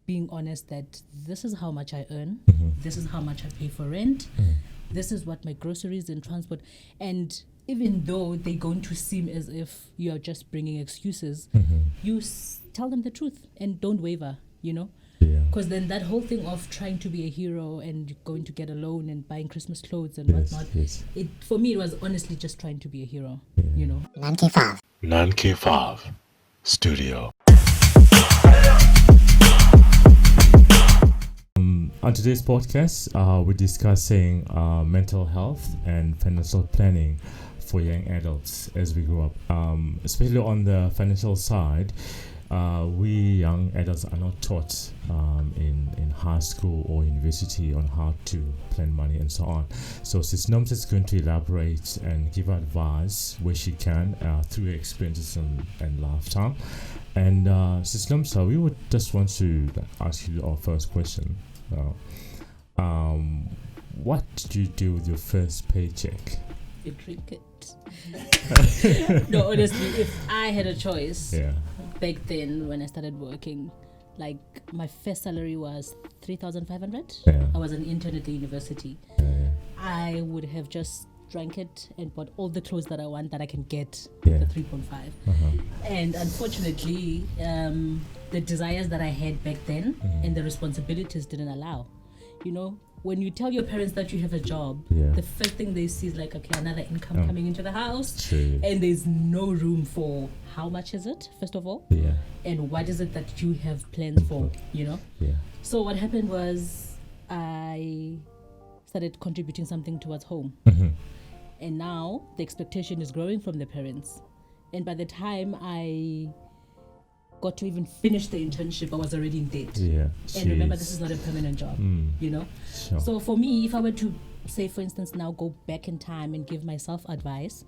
being honest that this is how much I earn, Mm-hmm. this is how much I pay for rent, this is what my groceries and transport, and even though they're going to seem as if you're just bringing excuses, you tell them the truth and don't waver, Yeah. because then that whole thing of trying to be a hero and going to get a loan and buying Christmas clothes and Yes, whatnot, yes. it for me it was honestly just trying to be a hero, Yeah. 9K5 Studio. On today's podcast, we're discussing mental health and financial planning for young adults as we grow up. Especially on the financial side, we young adults are not taught in high school or university on how to plan money and so on. So Sis Nomsa is going to elaborate and give advice where she can through her experiences and lifetime. And Sis Nomsa, we would just want to ask you our first question. What did you do with your first paycheck? a cricket. No, honestly, if I had a choice, back then when I started working, like my first salary was 3,500. I was an intern at the university. I would have just drank it and bought all the clothes that I want that I can get with the 3.5. And unfortunately, the desires that I had back then and the responsibilities didn't allow. You know, when you tell your parents that you have a job, the first thing they see is like, okay, another income coming into the house. And there's no room for how much is it, first of all? And what is it that you have plans for, you know? So what happened was I started contributing something towards home. And now the expectation is growing from the parents. And by the time I got to even finish the internship, I was already in debt. And remember, this is not a permanent job, you know? So for me, if I were to say, for instance, now go back in time and give myself advice,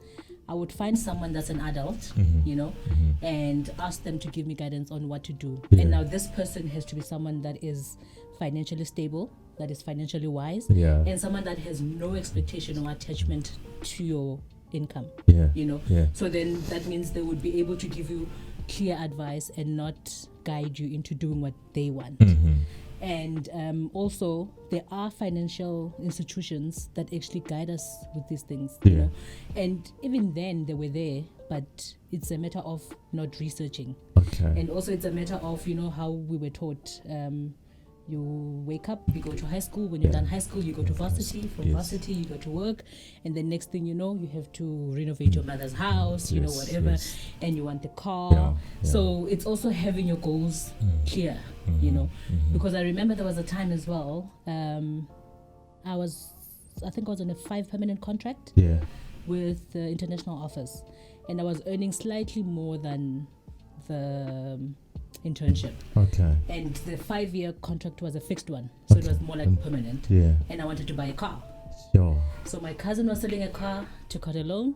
I would find someone that's an adult, you know, and ask them to give me guidance on what to do. And now this person has to be someone that is financially stable, that is financially wise, and someone that has no expectation or attachment to your income, you know. So then that means they would be able to give you clear advice and not guide you into doing what they want. And also there are financial institutions that actually guide us with these things, you know. And even then they were there, but it's a matter of not researching. And also it's a matter of, you know, how we were taught. You wake up, you go to high school. When you're done high school, you go to varsity. From varsity, you go to work. And then next thing you know, you have to renovate your mother's house, you know, whatever. And you want the car. So it's also having your goals clear, you know. Because I remember there was a time as well, I think I was on a 5 permanent contract with the international office. And I was earning slightly more than the internship. And the 5-year contract was a fixed one, so it was more like permanent. And I wanted to buy a car. So my cousin was selling a car, took out a loan,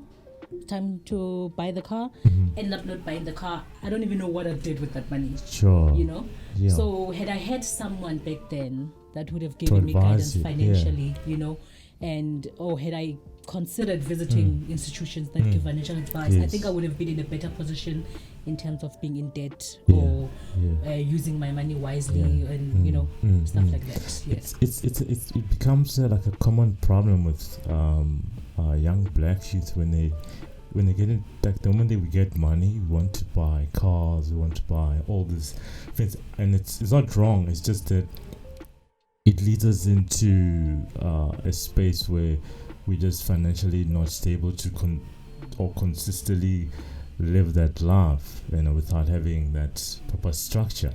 time to buy the car, ended up not buying the car. I don't even know what I did with that money. You know? So had I had someone back then that would have given me guidance financially, you know, and had I considered visiting institutions that give financial advice, I think I would have been in a better position in terms of being in debt or using my money wisely and you know stuff like that. It becomes like a common problem with young black youth when they get in, like the moment they get money, we want to buy cars, we want to buy all these things, and it's not wrong. It's just that it leads us into a space where we're just financially not stable to consistently live that life, you know, without having that proper structure.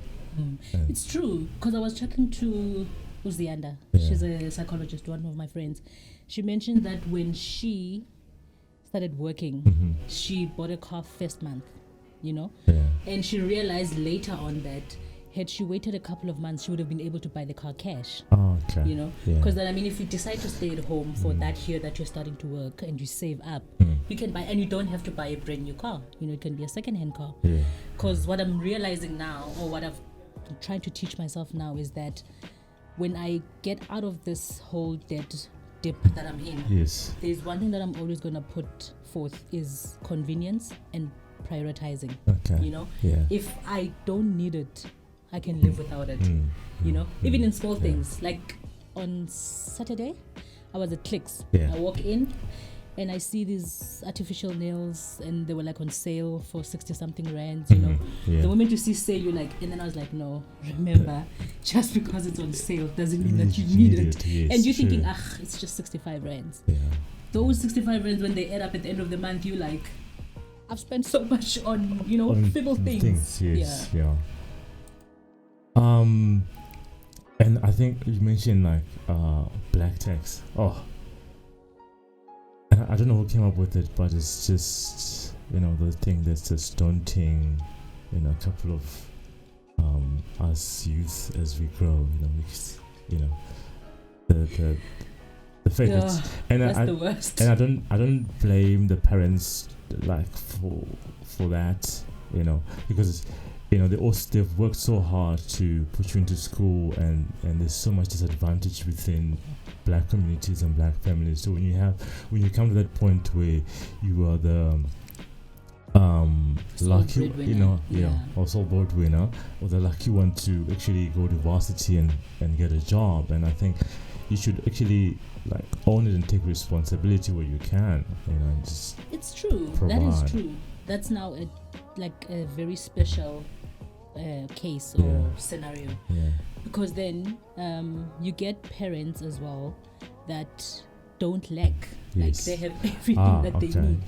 It's true, because I was talking to Uzianda. She's a psychologist, one of my friends. She mentioned that when she started working, she bought a car first month, you know, and she realized later on that had she waited a couple of months, she would have been able to buy the car cash. You know, because then, I mean, if you decide to stay at home for that year that you're starting to work and you save up, you can buy, and you don't have to buy a brand new car. You know, it can be a second-hand car. Because what I'm realizing now, or what I'm trying to teach myself now, is that when I get out of this whole debt dip that I'm in, there's one thing that I'm always going to put forth is convenience and prioritizing. You know, if I don't need it, I can live without it. You know, even in small things. Like on Saturday, I was at Clicks. Yeah. I walk in and I see these artificial nails, and they were like on sale for 60 something rands, you know. Yeah. The moment you see sale, you like, and then I was like, no, remember, just because it's on sale doesn't mean that you need it. Yes, and you're true. thinking, it's just 65 rands. Yeah. Those 65 rands, when they add up at the end of the month, you like, I've spent so much on, you know, On fiddle things. Yes, yeah. And I think you mentioned like black tax. Oh, and I don't know who came up with it, but it's just, you know, the thing that's just daunting. You know, a couple of us youth as we grow. You know, because, you know, the fact that, and that's I, the worst. and I don't blame the parents like for that, you know, because, you know, they've worked so hard to put you into school, and there's so much disadvantage within black communities and black families. So when you come to that point where you are the lucky, you know, or sole breadwinner, or the lucky one to actually go to varsity and get a job, and I think you should actually like own it and take responsibility where you can, you know, and just it's true. provide. That is true. That's now a very special case or scenario, because then you get parents as well that don't lack, like they have everything that they need,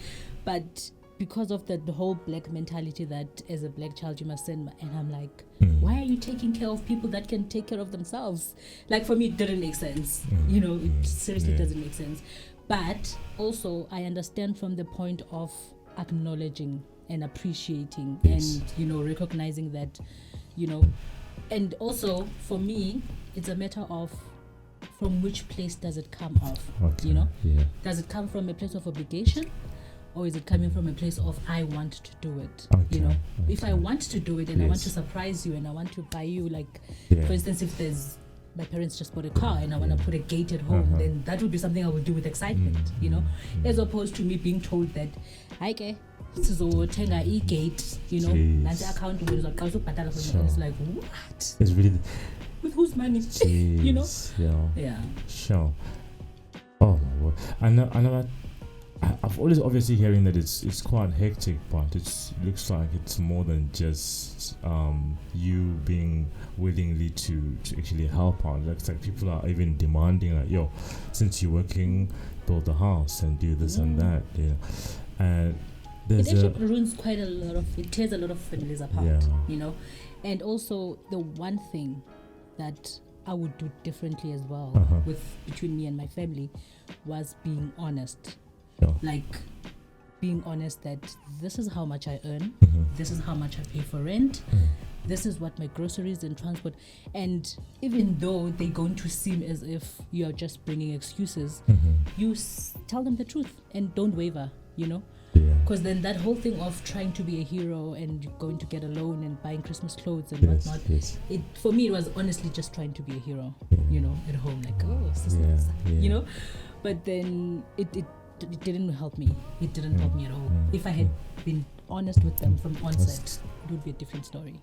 but because of the whole black mentality that as a black child you must send, and I'm like, why are you taking care of people that can take care of themselves? Like, for me, it didn't make sense. You know, it seriously doesn't make sense. But also I understand from the point of acknowledging and appreciating and, you know, recognizing that, you know, and also for me it's a matter of from which place does it come off, you know? Does it come from a place of obligation, or is it coming from a place of I want to do it? You know, if I want to do it and I want to surprise you and I want to buy you, like, for instance, if there's my parents just bought a car and I want to put a gate at home, then that would be something I would do with excitement, you know, as opposed to me being told that, okay, sizothenga i-gate, you know, nansi account uzaqala ukubhatala for me. It's like, what? It's really with whose money? You know? Sure. Oh my word. I know I've always obviously hearing that it's quite hectic, but it looks like it's more than just you being willingly to actually help out. It's like people are even demanding, like, yo, since you're working, build a house and do this and that, you know. And it actually ruins it tears a lot of families apart, you know. And also the one thing that I would do differently as well between me and my family was being honest. Like being honest that this is how much I earn, this is how much I pay for rent, this is what my groceries and transport, and even though they're going to seem as if you're just bringing excuses, you tell them the truth and don't waver, you know, because then that whole thing of trying to be a hero and going to get a loan and buying Christmas clothes and whatnot, it for me it was honestly just trying to be a hero, you know, at home, like, you know, but then it didn't help me. It didn't help me at all. If I had been honest with them from onset, it would be a different story.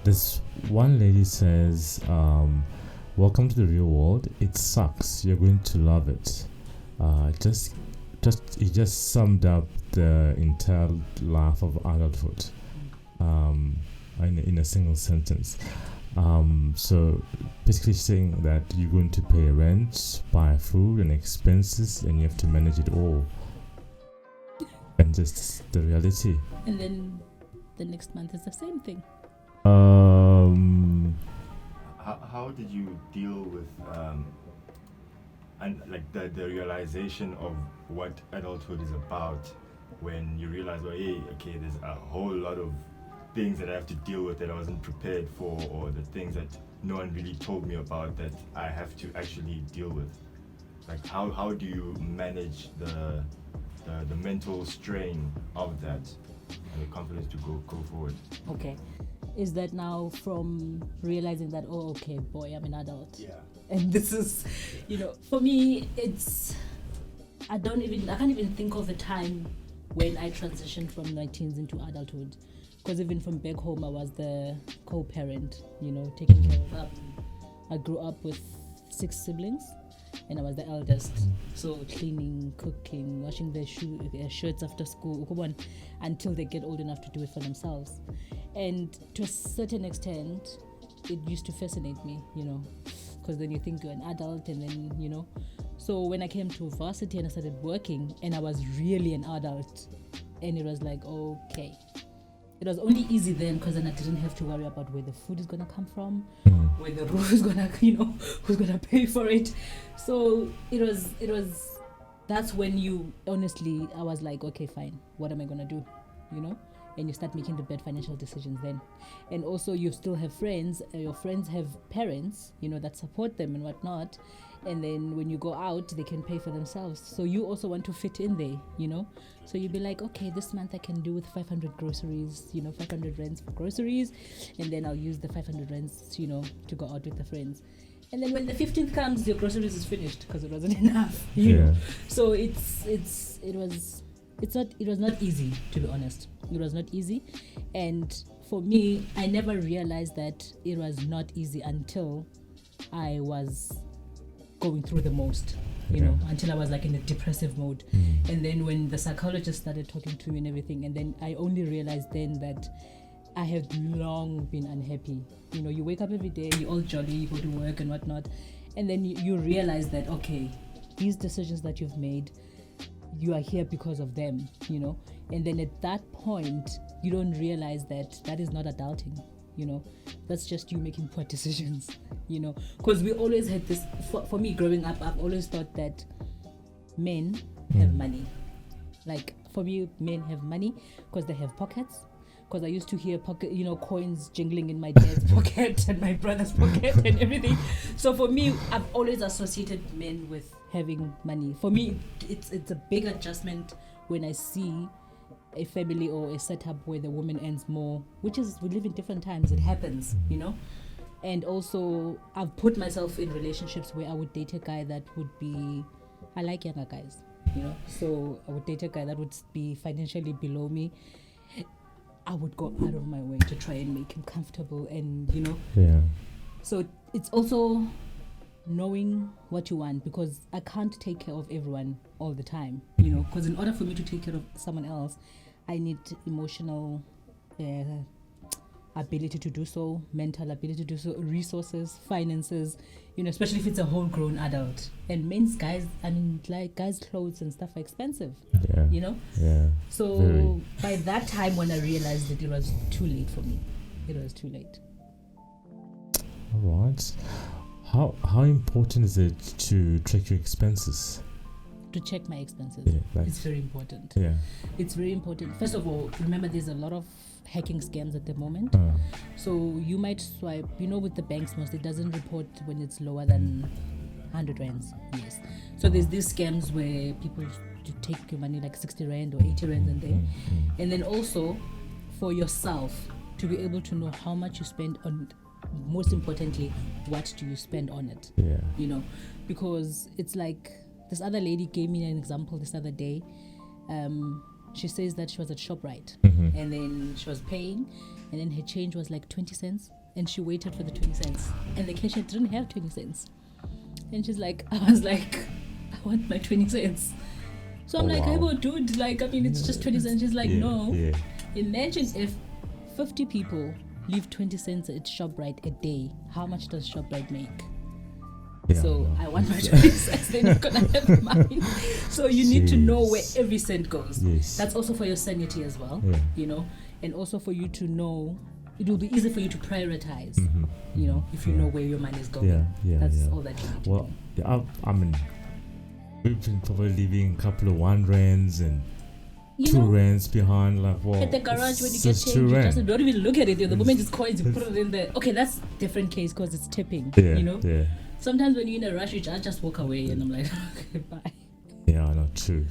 This one lady says, welcome to the real world. It sucks. You're going to love it. It just summed up the entire life of adulthood in a single sentence. So basically saying that you're going to pay rent, buy food and expenses, and you have to manage it all. And just the reality. And then the next month is the same thing. How did you deal with and like the realization of what adulthood is about when you realize, well, hey, okay, there's a whole lot of things that I have to deal with that I wasn't prepared for, or the things that no one really told me about that I have to actually deal with? Like how do you manage the mental strain of that and the confidence to go forward? Okay. Is that now from realizing that, oh, okay, boy, I'm an adult. Yeah. And this is, you know, for me, I can't even think of a time when I transitioned from my teens into adulthood. Because even from back home, I was the co-parent, taking care of up. I grew up with 6 siblings, and I was the eldest. So cleaning, cooking, washing their shirts after school, until they get old enough to do it for themselves. And to a certain extent, it used to fascinate me, because then you think you're an adult, and then, So when I came to varsity and I started working, and I was really an adult, and it was like, okay. It was only easy then because then I didn't have to worry about where the food is gonna come from, where the roof is gonna, who's gonna pay for it. So it was. That's when I was like, okay, fine. What am I gonna do? And you start making the bad financial decisions then. And also you still have friends. Your friends have parents, that support them and whatnot. And then when you go out, they can pay for themselves. So you also want to fit in there, So you'll be like, okay, this month I can do with 500 groceries, 500 rands for groceries. And then I'll use the 500 rands, to go out with the friends. And then when the 15th comes, your groceries is finished because it wasn't enough, you know. So it was not easy, to be honest. It was not easy. And for me, I never realized that it was not easy until I was going through the most, until I was like in a depressive mode. And then when the psychologist started talking to me and everything, and then I only realized then that I have long been unhappy. You wake up every day, you're all jolly, you go to work and whatnot, and then you realize that, okay, these decisions that you've made, you are here because of them, and then at that point you don't realize that is not adulting. That's just you making poor decisions, because we always had this, for me growing up, I've always thought that men have money. Like for me, men have money because they have pockets, because I used to hear coins jingling in my dad's pocket and my brother's pocket and everything. So for me, I've always associated men with having money. For me, it's a big adjustment when I see a family or a setup where the woman earns more, which is, we live in different times, it happens, And also, I've put myself in relationships where I would date a guy that would be, I like younger guys, so I would date a guy that would be financially below me. I would go out of my way to try and make him comfortable, and So it's also knowing what you want, because I can't take care of everyone all the time, because in order for me to take care of someone else, I need emotional ability to do so, mental ability to do so, resources, finances, especially if it's a whole grown adult. And guys' clothes and stuff are expensive, So very. By that time when I realized that it was too late for me, it was too late. All right. How important is it to track your expenses? To check my expenses. It's very important. It's very important. First of all, remember there's a lot of hacking scams at the moment. So you might swipe, with the banks most, it doesn't report when it's lower than 100 rands. Yes. So there's these scams where people take your money like 60 rand or 80 rand and then. And then also for yourself to be able to know how much you spend on, most importantly, what do you spend on it? Because it's like, this other lady gave me an example this other day. She says that she was at ShopRite, and then she was paying, and then her change was like 20 cents, and she waited for the 20 cents, and the cashier didn't have 20 cents. And she's like, I was like, I want my 20 cents. So I'm hey, well, dude, it's just 20 cents. She's like, no. Imagine if 50 people leave 20 cents at ShopRite a day. How much does ShopRite make? So I want my 20 cents, then you're gonna have mine. So you need to know where every cent goes. That's also for your sanity as well, and also for you to know, it will be easy for you to prioritize, if you know where your money is going. That's all that you need to do. I mean, we've been probably leaving a couple of 1 rands and 2 rands behind, at the garage when you get change, you just don't even look at it. The moment it's coins, you put it in there. Okay, that's different case because it's tipping, Sometimes when you're in a rush, you just walk away, and I'm like, okay, bye. Yeah, no, true.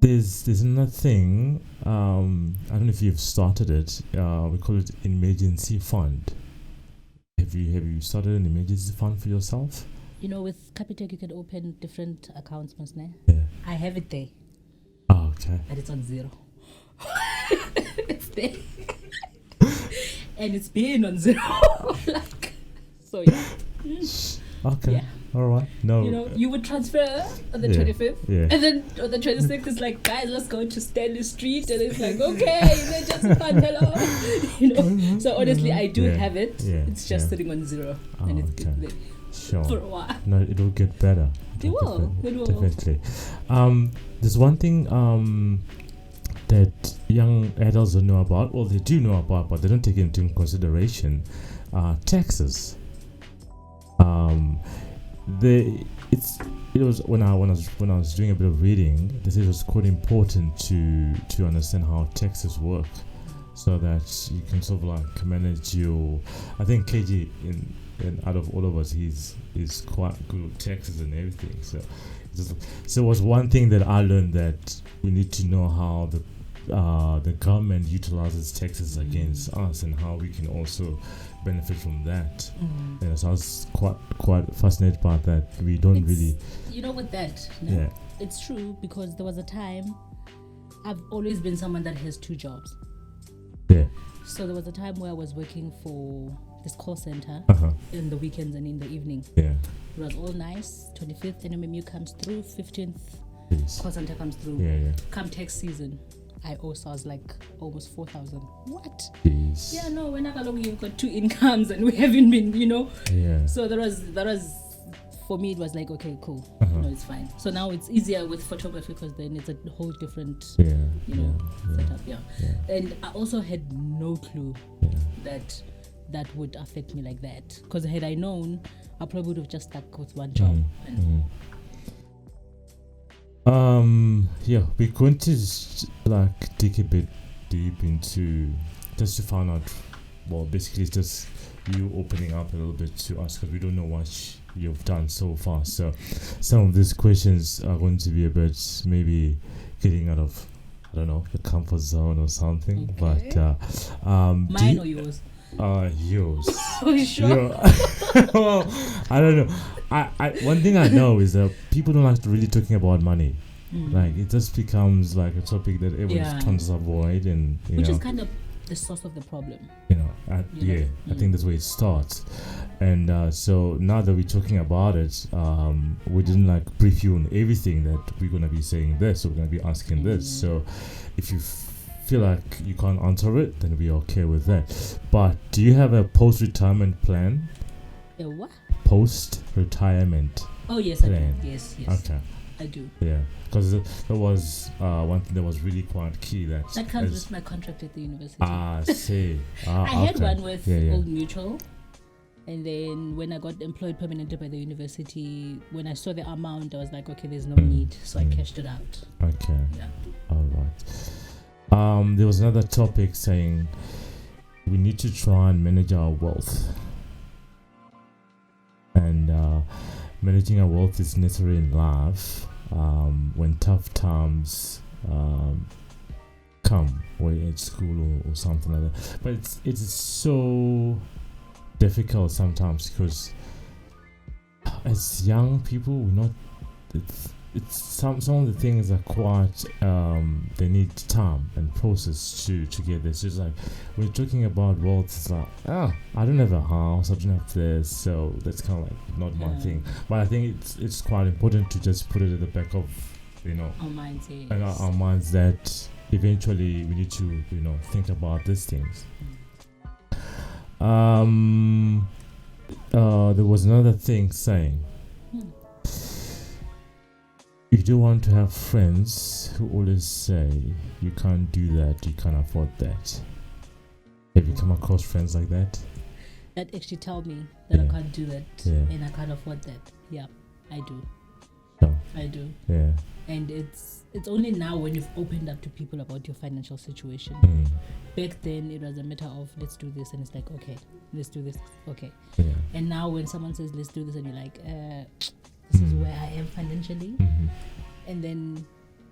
There's another thing. I don't know if you've started it. We call it emergency fund. Have you started an emergency fund for yourself? With Capitec, you can open different accounts, Mosne. Yeah. I have it there. Oh, okay. And it's on 0. It's there. And it's been on zero. Like, so yeah. Okay. Yeah. All right. No. You know, you would transfer on the 25th, and then on the 26th, it's like, guys, let's go to Stanley Street, and it's like, okay, then just fun, hello, you know. So honestly, I do have it. It's just sitting on zero, and it's been there for a while. No, it will get better. It will. Definitely. There's one thing that young adults don't know about. Well, they do know about, but they don't take into consideration taxes. It was when I was doing a bit of reading, they said it was quite important to understand how taxes work, so that you can sort of like manage your. I think KG in out of all of us, he's quite good with taxes and everything. So it was one thing that I learned, that we need to know how the government utilizes taxes against us, and how we can also benefit from that. So I was quite fascinated by that. We don't really, you know, with that. Yeah, it's true, because there was a time. I've always been someone that has two jobs. Yeah. So there was a time where I was working for this call center in the weekends and in the evening. Yeah. It was all nice. 25th NMMU comes through. 15th call center comes through. Yeah. Come tax season, I owe SARS like almost 4,000. What? Jeez. Yeah, no, we're not along. You've got two incomes and we haven't been, you know. Yeah. So that was for me. It was like, okay, cool. You know, it's fine. So now it's easier with photography, because then it's a whole different, setup. Yeah. And I also had no clue that would affect me like that. Because had I known, I probably would have just stuck with one job. We're going to like dig a bit deep into, just to find out, well, basically it's just you opening up a little bit to us, because we don't know what you've done so far. So some of these questions are going to be a bit maybe getting out of, I don't know, the comfort zone or something. Okay. But mine or yours? Yours. Oh, you sure? Well, I don't know. I one thing I know is that people don't like really talking about money. Like, it just becomes like a topic that everyone's trying to avoid, and which is kind of the source of the problem. I think that's where it starts. And so now that we're talking about it, we didn't like brief you on everything that we're gonna be saying this, or we're gonna be asking this. So if you feel like you can't answer it, then we're okay with that. But do you have a post-retirement plan? A what? Post-retirement. Oh yes, plan. I do. Yes. Okay. I do. Yeah, because there was one thing that was really quite key. That comes with my contract at the university. See. I had one with Old Mutual, and then when I got employed permanently by the university, when I saw the amount, I was like, okay, there's no need, so I cashed it out. Okay. Yeah. All right. There was another topic saying we need to try and manage our wealth, and managing our wealth is necessary in life when tough times come, or at school or something like that. But it's so difficult sometimes, because as young people, we're not. It's some of the things are quite they need time and process to get this. Just like we're talking about wealth, it's like, I don't have a house, I don't have this, so that's kind of like not my thing. But I think it's quite important to just put it at the back of our minds, yes. and our minds, that eventually we need to think about these things. There was another thing saying, you don't want to have friends who always say you can't do that, you can't afford that. Have you come across friends like that? That actually tell me that I can't do that and I can't afford that. Yeah, I do. No. I do. Yeah. And it's only now when you've opened up to people about your financial situation. Back then it was a matter of let's do this, and it's like, okay, let's do this, okay. Yeah. And now when someone says let's do this, and you're like, this is where I am financially. And then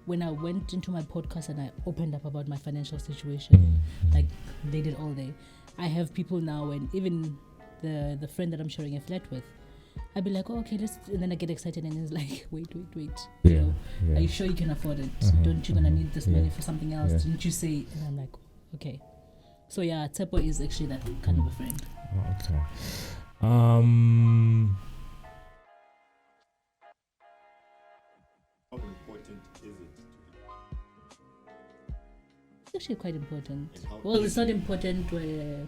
when I went into my podcast and I opened up about my financial situation, like they did all day, I have people now, and even the friend that I'm sharing a flat with, I'd be like, oh, okay, and then I get excited, and it's like, wait. Yeah, You know, yeah. are you sure you can afford it? Don't you gonna need this money for something else? Didn't you say? And I'm like, okay. So yeah, Tsepo is actually that kind of a friend. Oh, okay. How important is it? It's actually quite important. And how Well, it's easy- not important where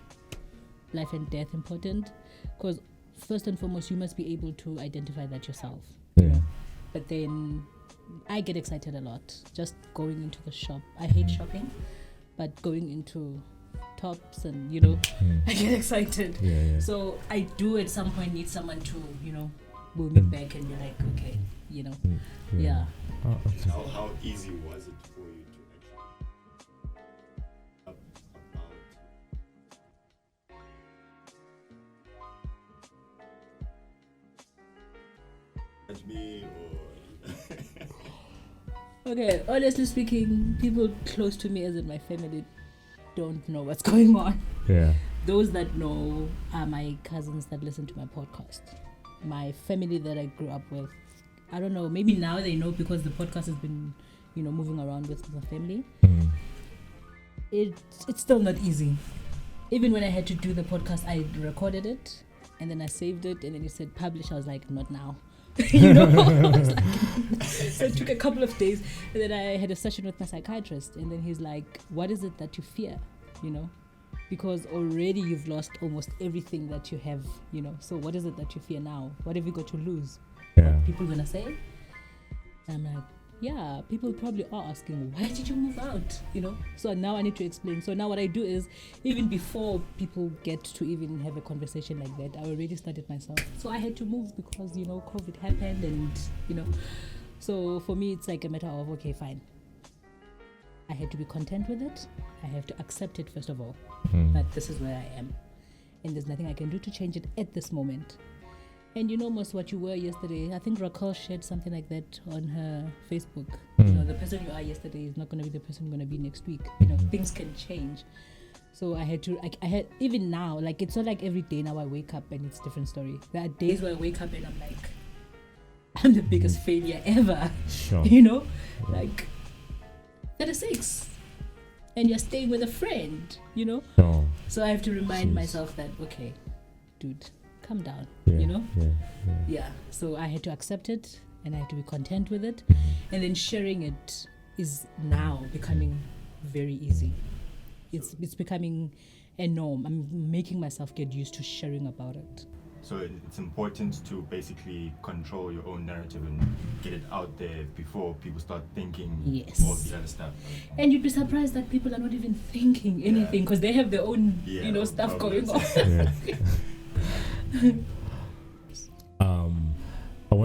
life and death important, because first and foremost, you must be able to identify that yourself. Yeah. But then I get excited a lot just going into the shop. I hate shopping, but going into tops and I get excited. Yeah. So I do at some point need someone to pull me back and be like, okay, yeah. Oh, okay. How easy was it for you to actually about me or Okay, honestly speaking, people close to me, as in my family, don't know what's going on. Yeah. Those that know are my cousins that listen to my podcast. My family that I grew up with, I don't know, maybe now they know because the podcast has been, moving around with the family. It's still not easy. Even when I had to do the podcast, I recorded it and then I saved it and then it said publish. I was like, not now. I was like, so it took a couple of days and then I had a session with my psychiatrist and then he's like, what is it that you fear? Because already you've lost almost everything that you have, so what is it that you fear now? What have you got to lose? Yeah. What people gonna say? And I'm like, yeah, people probably are asking, why did you move out? So now I need to explain. So now what I do is, even before people get to even have a conversation like that, I already started myself. So I had to move because, COVID happened and, so for me, it's like a matter of, okay, fine. I had to be content with it. I have to accept it, first of all, that this is where I am. And there's nothing I can do to change it at this moment. And most what you were yesterday. I think Raquel shared something like that on her Facebook. The person you are yesterday is not going to be the person you're going to be next week. Things can change. So I had to, I had, even now, like, it's not like every day now I wake up and it's a different story. There are days where I wake up and I'm like, I'm the biggest failure ever. Sure. Like 36. And you're staying with a friend, Sure. So I have to remind Jeez. myself that, okay, dude, calm down, Yeah. So I had to accept it and I had to be content with it, and then sharing it is now becoming very easy. It's becoming a norm. I'm making myself get used to sharing about it. So it's important to basically control your own narrative and get it out there before people start thinking Yes. all the other stuff. And you'd be surprised that people are not even thinking anything because they have their own stuff going problems. on. Yeah. I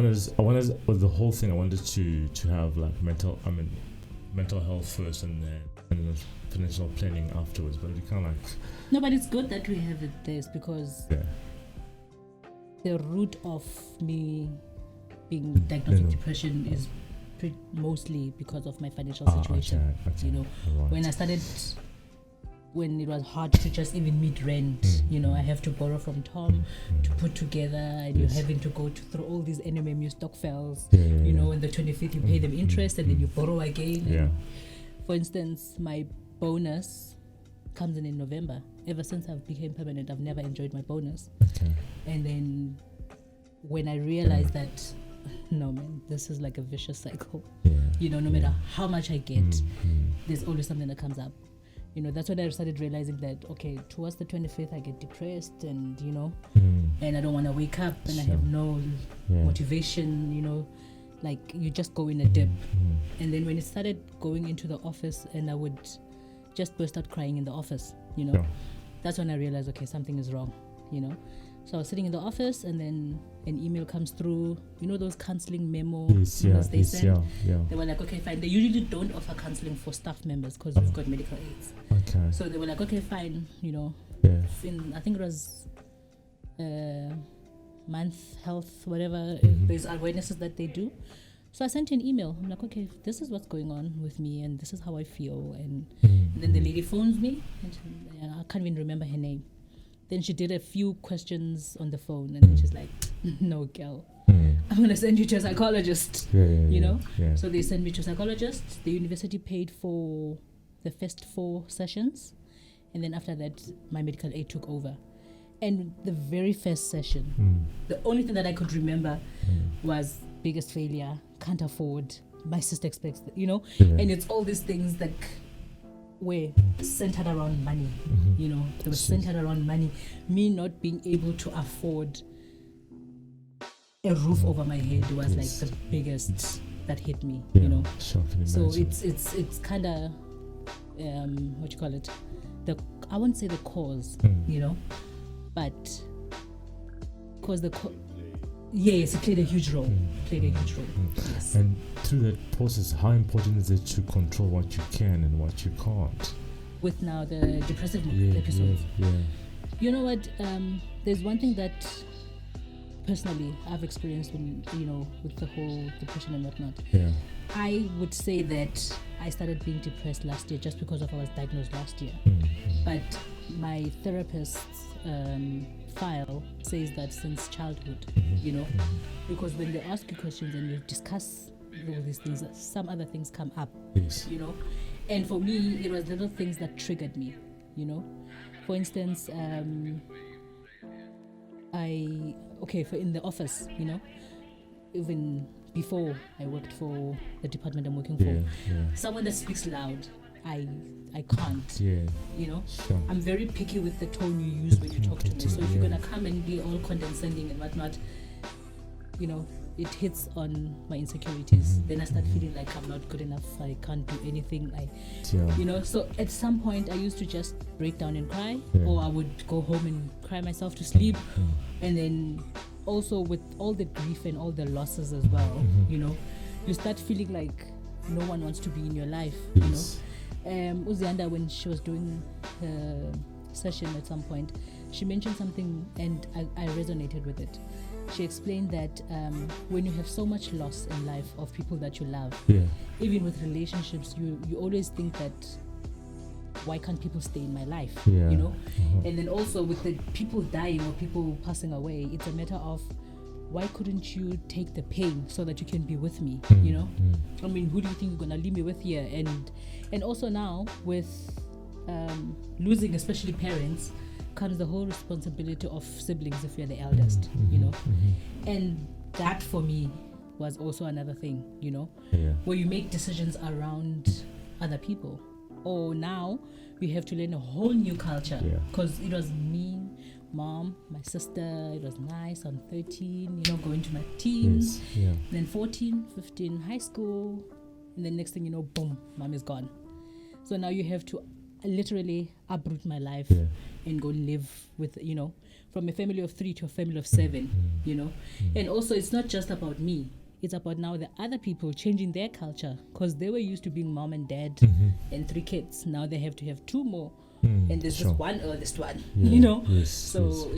wanted with the whole thing. I wanted to have like mental health first and then financial planning afterwards. But it kind of like No, but it's good that we have it this because the root of me being diagnosed with depression is mostly because of my financial situation. Okay. Right. When it was hard to just even meet rent, I have to borrow from Tom to put together, and you're having to go through all these NMMU stock files. And the 25th you pay them interest, and then you borrow again. Yeah. And for instance, my bonus comes in November. Ever since I've became permanent, I've never enjoyed my bonus. Okay. And then when I realized that, no man, this is like a vicious cycle. No matter how much I get, there's always something that comes up. That's when I started realizing that, okay, towards the 25th I get depressed and, and I don't want to wake up and I have no motivation, like you just go in a dip. And then when it started going into the office and I would just burst out crying in the office, that's when I realized, okay, something is wrong, So I was sitting in the office and then an email comes through, those counseling memos they send. They were like, okay, fine. They usually don't offer counseling for staff members because we've got medical aids. Okay. So they were like, okay, fine, I think it was month health, whatever, there's awarenesses that they do. So I sent an email. I'm like, okay, this is what's going on with me and this is how I feel. And then the lady phones me and I can't even remember her name. Then she did a few questions on the phone and then she's like, no, girl, I'm going to send you to a psychologist, you know? Yeah. So they sent me to a psychologist. The university paid for the first 4 sessions. And then after that, my medical aid took over. And the very first session, the only thing that I could remember was biggest failure, can't afford, my sister expects, you know? And it's all these things that were centered around money, you know? They were centered around money. Me not being able to afford a roof over my head was like the biggest that hit me, you know? Sure, so it's kind of, what you call it? I won't say the cause, you know? But because yes, it played a huge role. Yes. And through that process, how important is it to control what you can and what you can't? With now the depressive episodes. You know what? There's one thing that personally I've experienced when, you know, with the whole depression and whatnot. I would say that I started being depressed last year just because I was diagnosed last year. But my therapist's file says that since childhood, you know, because when they ask you questions and you discuss all these things, some other things come up, you know. And for me, it was little things that triggered me, you know. For instance, in the office, you know, even before I worked for the department I'm working for, someone that speaks loud, I can't, you know. I'm very picky with the tone you use when you talk to me. So if you're gonna come and be all condescending and whatnot, you know, it hits on my insecurities. Then I start feeling like I'm not good enough. I can't do anything. You know. So at some point, I used to just break down and cry, or I would go home and cry myself to sleep. And then also with all the grief and all the losses as well, you know, you start feeling like no one wants to be in your life. You know. Uzianda, when she was doing her session at some point, she mentioned something and I resonated with it. She explained that when you have so much loss in life of people that you love, even with relationships, you always think that why can't people stay in my life, you know? And then also with the people dying or people passing away, it's a matter of why couldn't you take the pain so that you can be with me, you know? I mean, who do you think you're gonna leave me with here? And also now with losing especially parents comes the whole responsibility of siblings if you're the eldest, you know. And that for me was also another thing, you know, where you make decisions around other people. Or now we have to learn a whole new culture because it was me, mom, my sister, it was nice. I'm 13, you know, going to my teens, then 14, 15, high school, and then next thing you know, boom, mom is gone. So now you have to literally uproot my life and go live with, you know, from a family of 3 to a family of 7, you know. And also it's not just about me, it's about now the other people changing their culture because they were used to being mom and dad and 3 kids. Now they have to have 2 more and there's just one eldest one, you know. So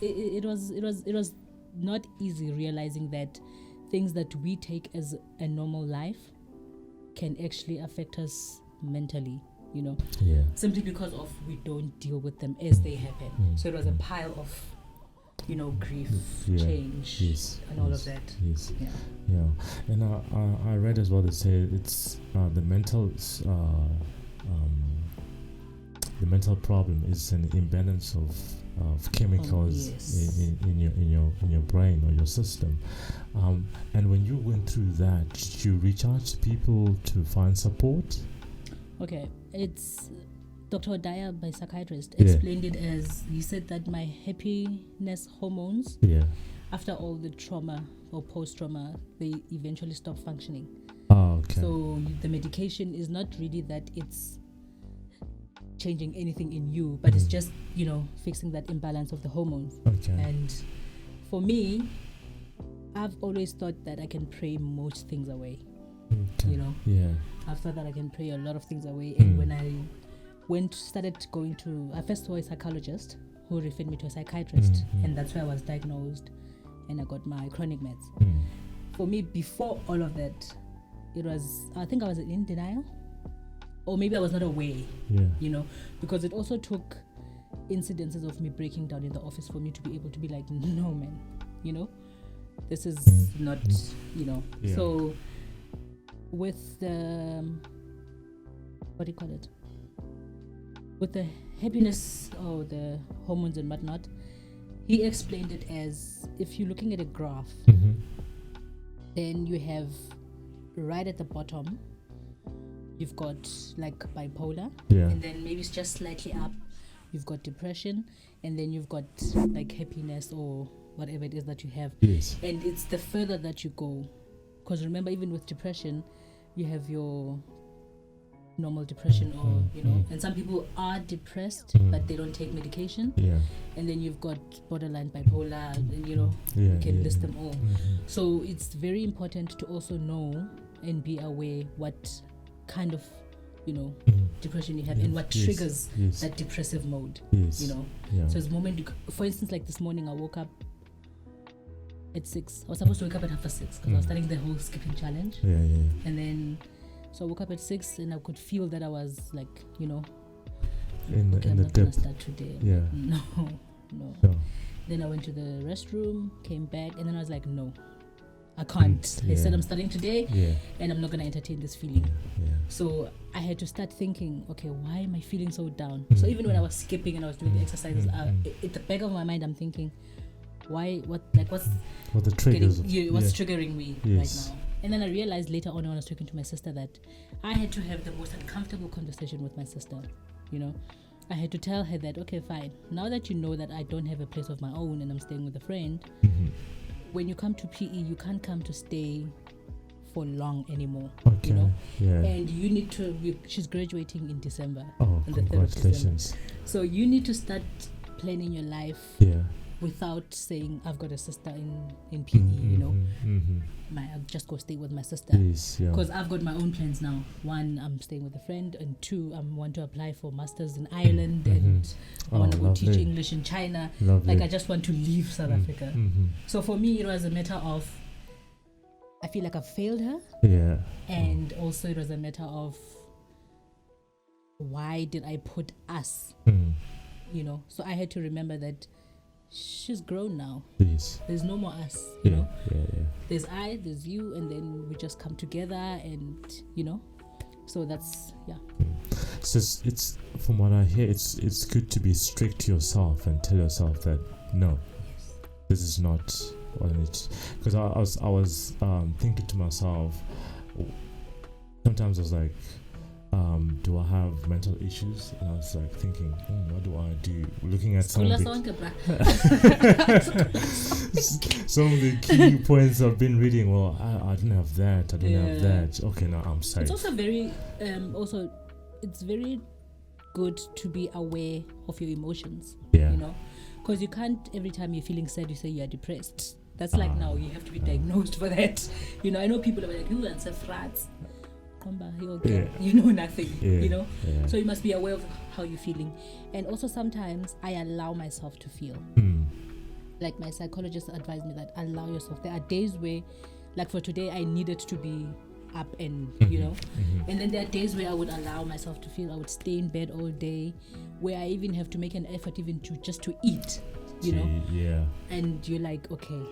it was not easy realizing that things that we take as a normal life can actually affect us mentally, you know, simply because of we don't deal with them as they happen. So it was a pile of, you know, grief, change, and all of that. And I read as well that say it's the mental problem is an imbalance of chemicals in your brain or your system. And when you went through that, did you reach out to people to find support? Okay, it's Dr. Odaya, my psychiatrist, explained it as, he said that my happiness hormones, after all the trauma or post-trauma, they eventually stop functioning. So the medication is not really that it's changing anything in you, but it's just, you know, fixing that imbalance of the hormones. And for me, I've always thought that I can pray most things away. You know, I've thought that I can pray a lot of things away. And when I started going to, I first saw a psychologist who referred me to a psychiatrist, and that's where I was diagnosed and I got my chronic meds. For me, before all of that, it was, I think I was in denial, or maybe I was not aware, you know, because it also took incidences of me breaking down in the office for me to be able to be like, no man, this is not, so with the, what do you call it? With the happiness or the hormones and whatnot, he explained it as if you're looking at a graph, then you have right at the bottom, you've got like bipolar, and then maybe it's just slightly up, you've got depression, and then you've got like happiness or whatever it is that you have. Yes. And it's the further that you go, because remember, even with depression, you have your normal depression, or and some people are depressed but they don't take medication, and then you've got borderline bipolar, and you can list them all. So it's very important to also know and be aware what kind of depression you have and what triggers that depressive mode. So it's the moment for instance, like this morning I woke up at 6. I was supposed to wake up at 6:30 because I was starting the whole skipping challenge, and then so I woke up at 6 and I could feel that I was like, in I'm the not gonna depth. start today. No. Then I went to the restroom, came back, and then I was like, no, I can't. I said I'm starting today, and I'm not gonna entertain this feeling. So I had to start thinking, okay, why am I feeling so down? So even when I was skipping and I was doing the exercises, at the back of my mind, I'm thinking, what's the triggers? What's triggering me right now? And then I realized later on when I was talking to my sister that I had to have the most uncomfortable conversation with my sister. I had to tell her that, okay, fine, now that you know that I don't have a place of my own and I'm staying with a friend, when you come to PE, you can't come to stay for long anymore. And you need to, she's graduating in December. Oh, on congratulations. So you need to start planning your life without saying, I've got a sister in PE, I'll just go stay with my sister. Because I've got my own plans now. 1, I'm staying with a friend, and 2, I want to apply for masters in Ireland, and I want to go teach English in China. Like, I just want to leave South Africa. So for me, it was a matter of, I feel like I failed her. And also it was a matter of, why did I put us? So I had to remember that she's grown now. There's no more us, There's I, there's you, and then we just come together, and so that's So it's from what I hear, it's good to be strict to yourself and tell yourself that no, this is not what I need. Because I was thinking to myself, sometimes I was like, do I have mental issues? And I was like thinking, what do I do? Looking at some of the key points I've been reading. Well, I don't have that. I don't have that. Okay, now I'm safe. It's also very, it's very good to be aware of your emotions. Because you can't every time you're feeling sad, you say you're depressed. That's like now you have to be diagnosed for that. I know people are like, and say frats. You know nothing, so you must be aware of how you're feeling. And also sometimes I allow myself to feel like my psychologist advised me that allow yourself. There are days where, like for today, I needed to be up and and then there are days where I would allow myself to feel. I would stay in bed all day, where I even have to make an effort even to just to eat, and you're like, okay,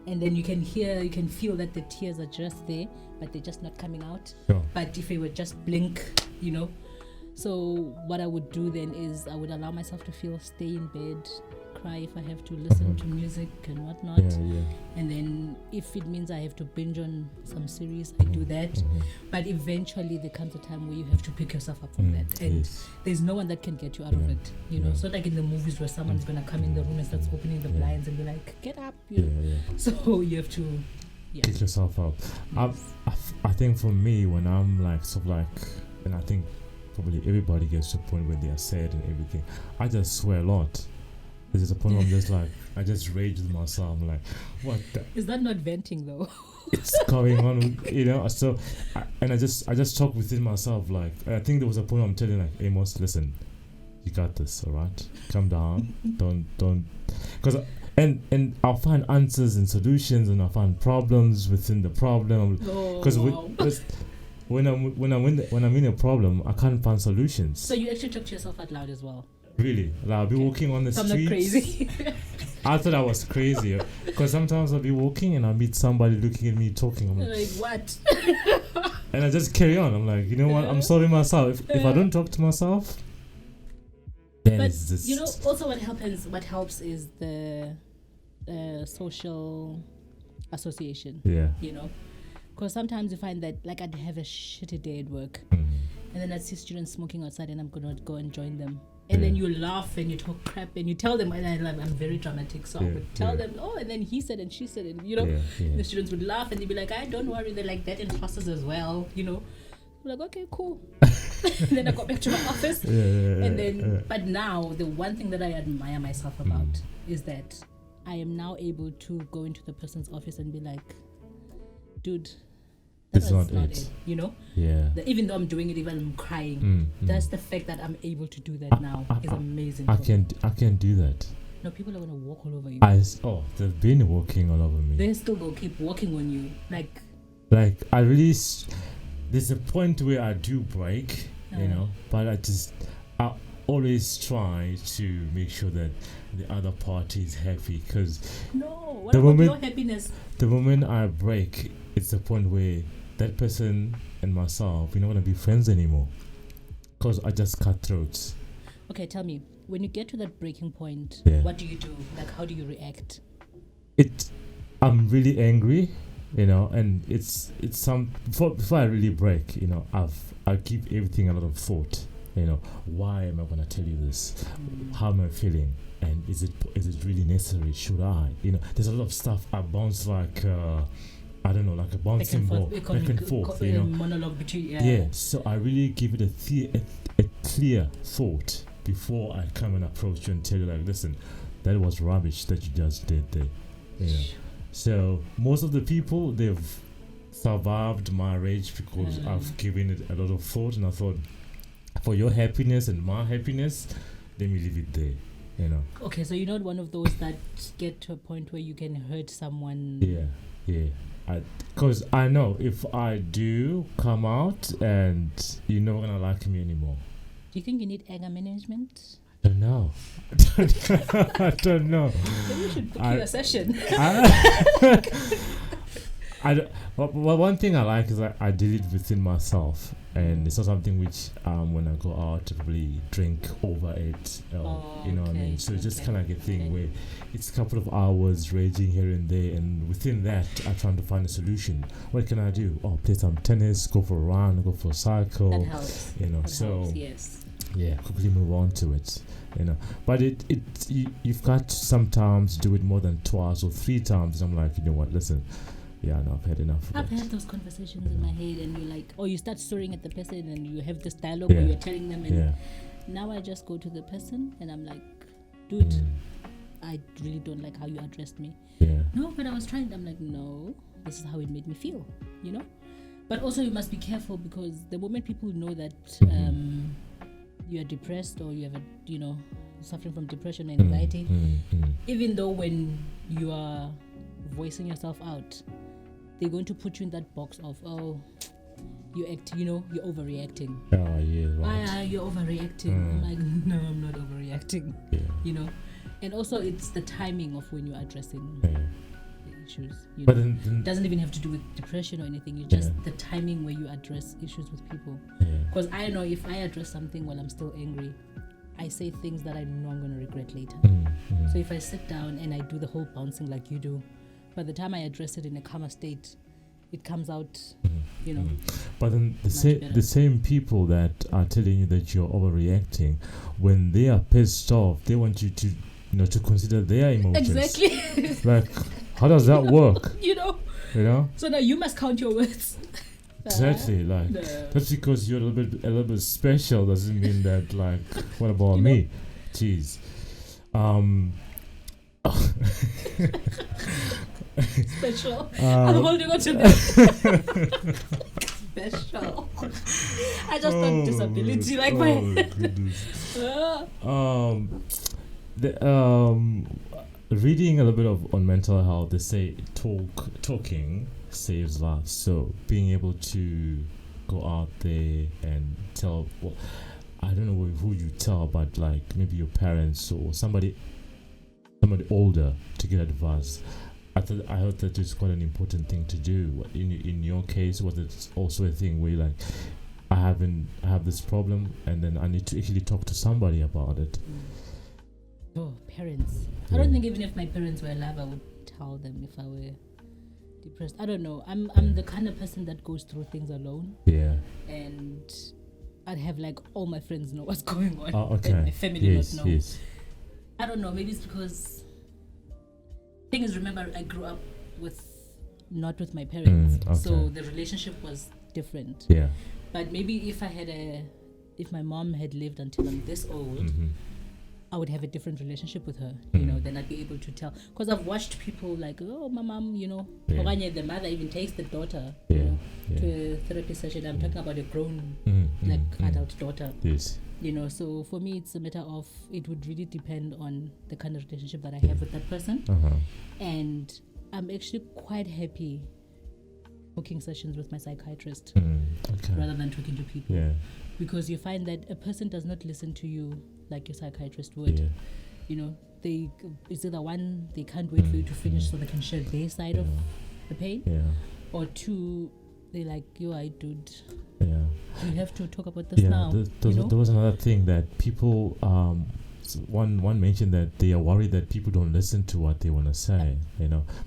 and then you can feel that the tears are just there, but they're just not coming out. But if it would just blink, so what I would do then is I would allow myself to feel, stay in bed, cry if I have to, listen to music and whatnot, and then if it means I have to binge on some series, I do that. But eventually there comes a time where you have to pick yourself up from that, and there's no one that can get you out of it. It's not like in the movies where someone's gonna come in the room and starts opening the blinds and be like, get up, so you have to pick yourself up. I think for me, when I'm like and I think probably everybody gets to a point where they are sad and everything, I just swear a lot. There's a point where I'm just like, I just rage with myself. I'm like, what the? Is that not venting though? It's going on, So, I just talk within myself. Like, I think there was a point I'm telling like, Amos, listen, you got this, all right? Calm down. don't, because and I'll find answers and solutions, and I'll find problems within the problem. Because when I'm in a problem, I can't find solutions. So you actually talk to yourself out loud as well? Really? Like, I'll be walking on the street. I'm not crazy. I thought I was crazy because sometimes I'll be walking and I'll meet somebody looking at me talking. I'm like what? And I just carry on. I'm like, you know what? I'm sorry myself. If I don't talk to myself, then but it's just... you know, also what helps is the social association. Yeah. You know, because sometimes you find that, like, I'd have a shitty day at work, and then I'd see students smoking outside, and I'm gonna go and join them. And then you laugh and you talk crap and you tell them, and I'm very dramatic, so I would tell them, oh, and then he said and she said, and you know, the students would laugh and they'd be like, I don't worry, they're like that in classes as well, you know. I'm like, okay, cool. And then I got back to my office, and then, but now the one thing that I admire myself about is that I am now able to go into the person's office and be like, dude, that's not it. You know? Yeah. Even though I'm doing it, even I'm crying. That's the fact that I'm able to do that now is amazing. I can do that. No, people are gonna walk all over you. They've been walking all over me. They still go keep walking on you. Like I really. There's a point where I do break, you know, but I always try to make sure that the other party is happy, because what about your happiness? The moment I break, it's the point where that person and myself, we're not gonna be friends anymore, because I just cut throats. Okay, tell me, when you get to that breaking point, what do you do? Like, how do you react? I'm really angry, you know, and it's some before I really break, you know, I give everything a lot of thought. You know, why am I gonna tell you this? How am I feeling? And is it really necessary? Should I? You know, there's a lot of stuff. I bounce like I don't know, like a bouncing ball, back and forth. You know, monologue between. So I really give it a clear thought before I come and approach you and tell you, like, listen, that was rubbish that you just did there. You know. So most of the people, they've survived my rage because I've given it a lot of thought, and I thought, for your happiness and my happiness, let me leave it there, you know. Okay, so you're not one of those that get to a point where you can hurt someone. Yeah. Because I know if I do come out, and you're not gonna like me anymore. Do you think you need anger management? I don't know. I don't know. Maybe we should book you a session. Well, one thing I like is I did it within myself, and it's not something which when I go out, I probably drink over it. You know what I mean? So it's just kind of like a thing where it's a couple of hours raging here and there, and within that, I'm trying to find a solution. What can I do? Oh, play some tennis, go for a run, go for a cycle. That helps. You know, that helps, yes. Yeah, quickly move on to it. You know, but you've got to sometimes do it more than twice or three times. I'm like, you know what? Listen. Yeah, no, I've had enough. I've had those conversations in my head, and you're like, you start swearing at the person, and you have this dialogue where you're telling them, and now I just go to the person, and I'm like, dude, I really don't like how you addressed me. Yeah. No, but I was trying. I'm like, no, this is how it made me feel, you know. But also, you must be careful, because the moment people know that you are depressed, or you have suffering from depression and anxiety, even though when you are voicing yourself out, they're going to put you in that box of, you're overreacting. Oh, yeah, right. You're overreacting. I'm like, no, I'm not overreacting. Yeah. You know? And also, it's the timing of when you're addressing the issues. But then, it doesn't even have to do with depression or anything. It's just the timing where you address issues with people. Because I know if I address something while I'm still angry, I say things that I know I'm going to regret later. So if I sit down and I do the whole bouncing like you do, by the time I address it in a calmer state, it comes out, you know. But then the same people that are telling you that you're overreacting, when they are pissed off, they want you to consider their emotions. Exactly. Like, how does that work? You know. So now you must count your words. Exactly. Like, that's because you're a little bit special. Doesn't mean that, like, what about me? Jeez. Special. I'm holding on to that. Special. I just thought disability, like my. Reading a little bit on mental health, they say talking saves lives. So being able to go out there and tell, I don't know who you tell, but like maybe your parents or somebody somebody older to get advice. I heard that it's quite an important thing to do. In your case, was it also a thing where you're like, I have this problem, and then I need to actually talk to somebody about it? Oh, parents. I don't think even if my parents were alive, I would tell them if I were depressed. I don't know. I'm the kind of person that goes through things alone. Yeah. And I'd have like all my friends know what's going on. Oh, okay. And my family not know. Yes. I don't know. Maybe it's because thing is, remember, I grew up not with my parents, okay. so the relationship was different. Yeah. But maybe if my mom had lived until I'm this old, I would have a different relationship with her. Then I'd be able to tell. Because I've watched people like, oh, my mom, the mother even takes the daughter to a therapy session. I'm talking about a grown, adult daughter. Yes. So for me, it's a matter of, it would really depend on the kind of relationship that I have with that person. And I'm actually quite happy booking sessions with my psychiatrist rather than talking to people. Yeah. Because you find that a person does not listen to you like your psychiatrist would. Yeah. It's either one, they can't wait for you to finish so they can share their side of the pain, or two, they're like, I dude. Yeah. You have to talk about this now. There was another thing that people, one mentioned that they are worried that people don't listen to what they want to say,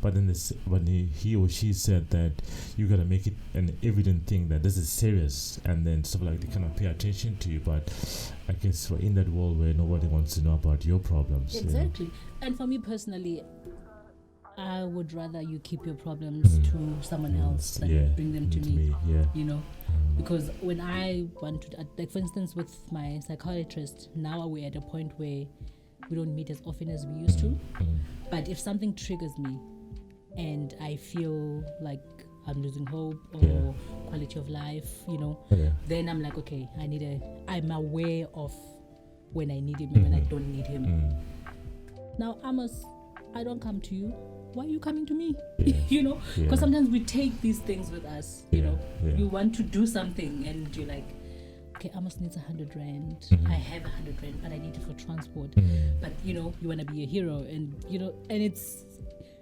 But then when he or she said that you got to make it an evident thing that this is serious, and then stuff like they cannot pay attention to you. But I guess we're in that world where nobody wants to know about your problems. Exactly. And for me personally, I would rather you keep your problems to someone else than bring them to me. Because when I want to, like for instance with my psychiatrist, now we're at a point where we don't meet as often as we used to. But if something triggers me and I feel like I'm losing hope or quality of life, then I'm like, okay, I'm aware of when I need him and when I don't need him. Now, Amos, I don't come to you. Why are you coming to me? Because sometimes we take these things with us. You want to do something and you're like, okay, Amos needs 100 rand. I have 100 rand, but I need it for transport. But you want to be a hero, and and it's,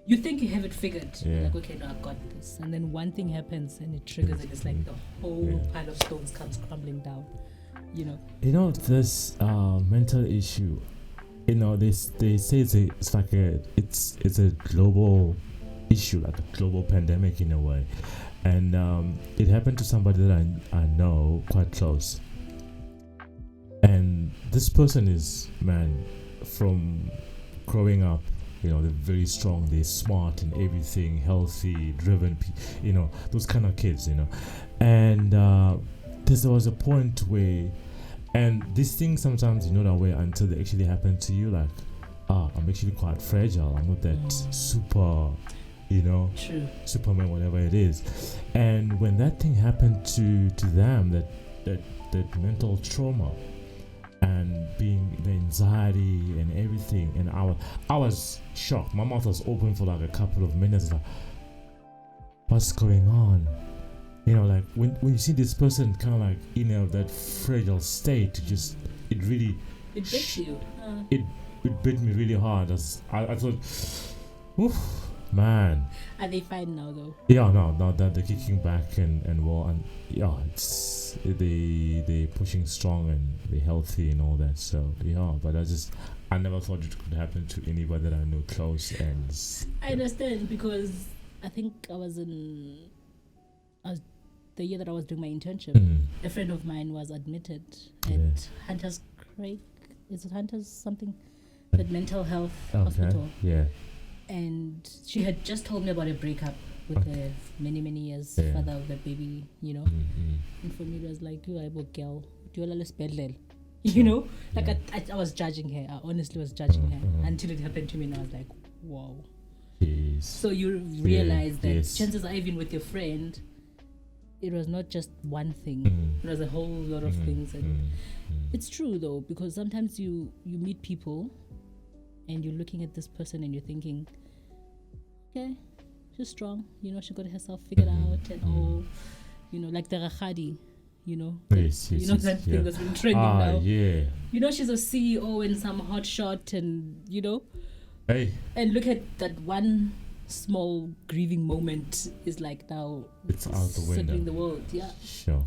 you think you have it figured. Like, okay, no, I've got this, and then one thing happens and it triggers it. It's like the whole pile of stones comes crumbling down. This mental issue. They say it's like it's a global issue, like a global pandemic in a way, and it happened to somebody that I know quite close, and this person is, from growing up, they're very strong, they're smart and everything, healthy, driven, those kind of kids, and there was a point where. And these things sometimes that way until they actually happen to you, like, I'm actually quite fragile. I'm not that super, True. Superman, whatever it is. And when that thing happened to them, that mental trauma and being the anxiety and everything, and I was shocked. My mouth was open for like a couple of minutes, like, what's going on? Like when you see this person kind of like that fragile state, it really bit you. It bit me really hard. I thought, oof, man. Are they fine now though? Yeah, no, that they're kicking back and well, and it's they pushing strong and they're healthy and all that. So but I never thought it could happen to anybody that I know close. And I understand, because I think I was the year that I was doing my internship, a friend of mine was admitted at Hunter's Creek. Is it Hunter's something? That mental health hospital. Yeah. And she had just told me about a breakup with a many years father of the baby, And for me it was like, you are a girl. Do you like I was judging her. I honestly was judging her until it happened to me, and I was like, wow. Yes. So you realize that chances are, even with your friend, it was not just one thing. It was a whole lot of things. And it's true though, because sometimes you meet people and you're looking at this person and you're thinking, okay, she's strong, she got herself figured out and all, like the Rakhadi, that thing that's been trending now. Yeah. She's a CEO and some hot shot, and Hey, And look at that one small grieving moment is like now it's out the window. settling the world. Yeah. Sure.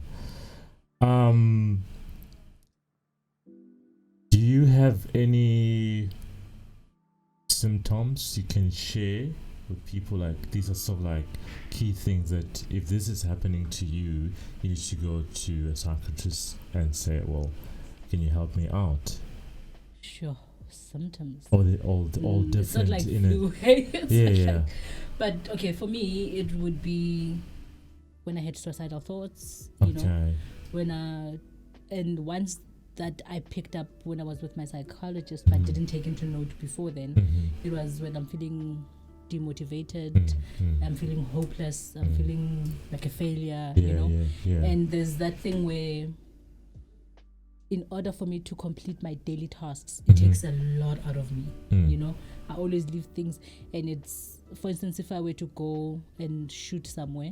Do you have any symptoms you can share with people? Like, these are sort of like key things that if this is happening to you, you need to go to a psychiatrist and say, well, can you help me out? Sure. Symptoms. Or they all different. It's not like in flu. It's yeah, not yeah. like- but okay, for me, it would be when I had suicidal thoughts. You know, Okay. and once that I picked up when I was with my psychologist, but didn't take into note before then. It was when I'm feeling demotivated, I'm feeling hopeless, I'm feeling like a failure, Yeah, you know. yeah. And there's that thing where, in order for me to complete my daily tasks, it takes a lot out of me. You know, I always leave things, and it's, for instance, if I were to go and shoot somewhere,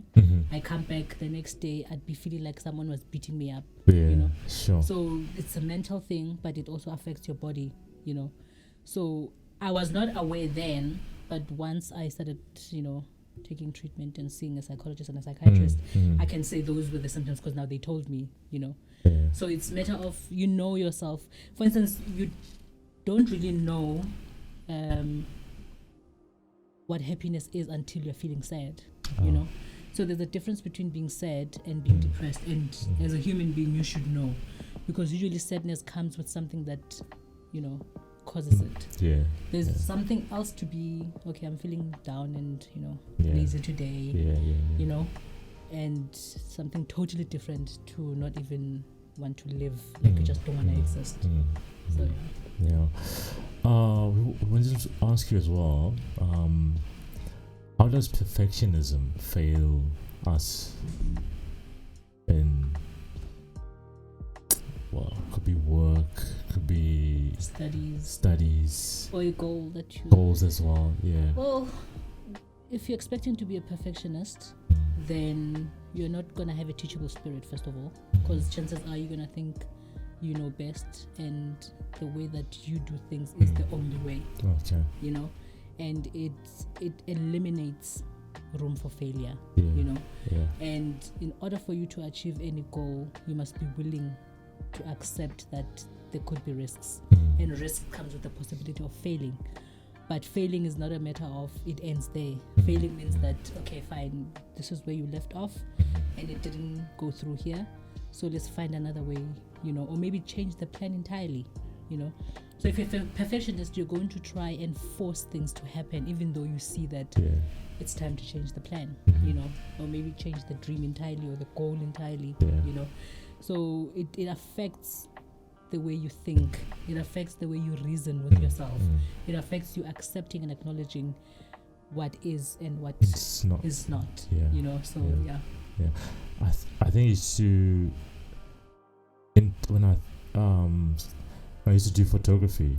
I come back the next day, I'd be feeling like someone was beating me up. Yeah, You know, sure. so it's a mental thing, but it also affects your body. You know, so I was not aware then, but once I started, you know, taking treatment and seeing a psychologist and a psychiatrist, I can say those were the symptoms because now they told me. You know. Yeah. So it's a matter of, you know yourself. For instance, you don't really know what happiness is until you're feeling sad, you know. So there's a difference between being sad and being depressed. And as a human being, you should know, because usually sadness comes with something that, you know, causes it. Yeah. There's something else to be, okay, I'm feeling down and, you know, Yeah. lazy today, Yeah. you know, and something totally different to not even want to live, like you just don't want to exist. So Yeah. We wanted to ask you as well, how does perfectionism fail us in, well, could be work, could be studies, or a goal that you goals as well, yeah. Well, if you're expecting to be a perfectionist, then you're not gonna have a teachable spirit, first of all, because chances are you're gonna think you know best, and the way that you do things is the only way. Okay. You know, and it eliminates room for failure. Yeah. You know, Yeah. and in order for you to achieve any goal, you must be willing to accept that there could be risks, and risk comes with the possibility of failing. But failing is not a matter of it ends there. Failing means that, okay, fine, this is where you left off and it didn't go through here, so let's find another way, you know, or maybe change the plan entirely, you know. So if you're a perfectionist, you're going to try and force things to happen even though you see that it's time to change the plan, you know, or maybe change the dream entirely or the goal entirely, you know. So it affects the way you think, it affects the way you reason with yourself, it affects you accepting and acknowledging what is and what It's not. is not, Yeah. you know. So Yeah. I think it's to when I used to do photography,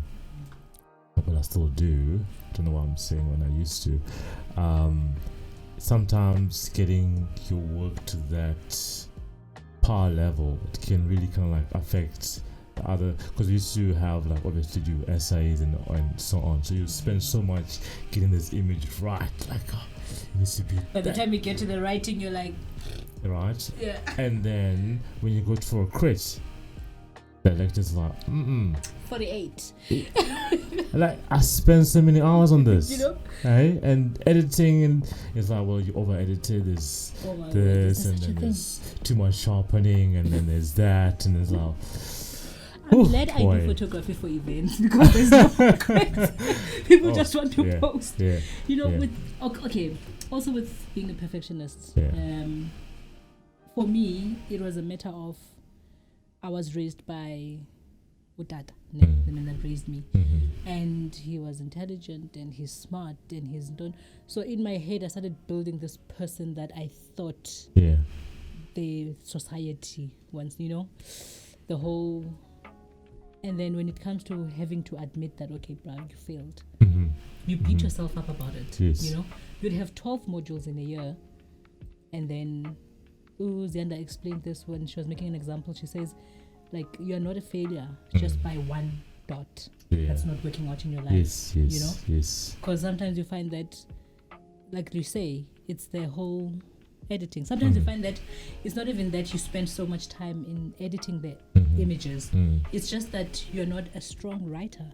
but I still do. Don't know what I'm saying when I used to. Sometimes getting your work to that power level, it can really kind of like affect the other, because we used to have like obviously do essays and so on. So you spend so much getting this image right, like it needs to be. by the time you get to the writing, you're like, Right. yeah, And then when you go for a crit, the lecture's like, 48, like I spent so many hours on this, you know. right? And editing, and it's like, well, you over edited this, Oh my God, this, there's and such a then thing. there's too much sharpening, and then there's that, and it's like, I'm Ooh, glad I boy. do photography for events because there's no regrets. People just want to post. yeah, You know, Yeah. with okay, also with being a perfectionist, Yeah. for me, it was a matter of I was raised by Utata, the man that raised me, and he was intelligent and he's smart and he's done. So in my head, I started building this person that I thought yeah, the society wants, you know, the whole. And then when it comes to having to admit that, okay, bro, you failed, you beat yourself up about it. Yes. You know, you'd have 12 modules in a year, and then Zianda explained this when she was making an example. She says, like, you are not a failure just by one dot Yeah. that's not working out in your life. Yes. You know? Yes. Because sometimes you find that, like you say, it's the whole editing. Sometimes you find that it's not even that you spend so much time in editing the images. It's just that you're not a strong writer.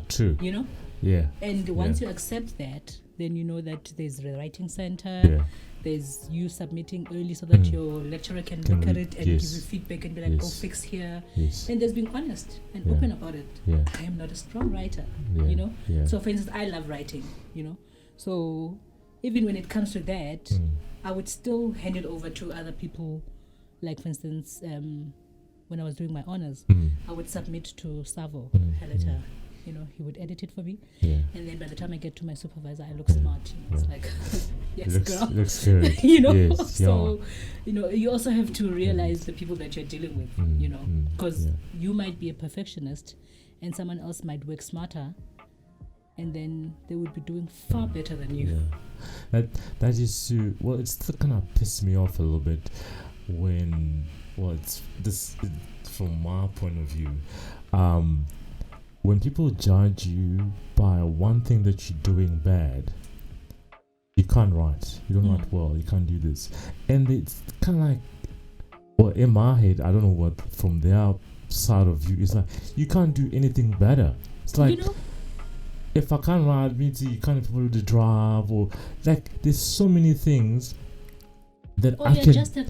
True. You know? Yeah. And once you accept that, then you know that there's the writing center. Yeah. There's you submitting early so that your lecturer can look at it and give you feedback and be like, fix here. Yes. And there's being honest and open about it. Yeah. I am not a strong writer, Yeah. you know? Yeah. So, for instance, I love writing, you know? So, even when it comes to that, I would still hand it over to other people. Like, for instance, when I was doing my honors, I would submit to Savo, Halita. You know, he would edit it for me. Yeah. And then by the time I get to my supervisor, I look smart. You know? It's like, yes, girl. Looks good. You know, Yes, so, you know, you also have to realize the people that you're dealing with, you know, because you might be a perfectionist and someone else might work smarter and then they would be doing far better than you. Yeah. That is well, it's still kind of pissed me off a little bit when, well, it's this from my point of view. When people judge you by one thing that you're doing bad, you can't write, you don't write well, you can't do this. And it's kind of like, well, in my head, I don't know what, from their side of view, it's like, you can't do anything better. It's like, You know? if I can't ride, means you can't be able to drive, or like there's so many things that Or I you're can. just a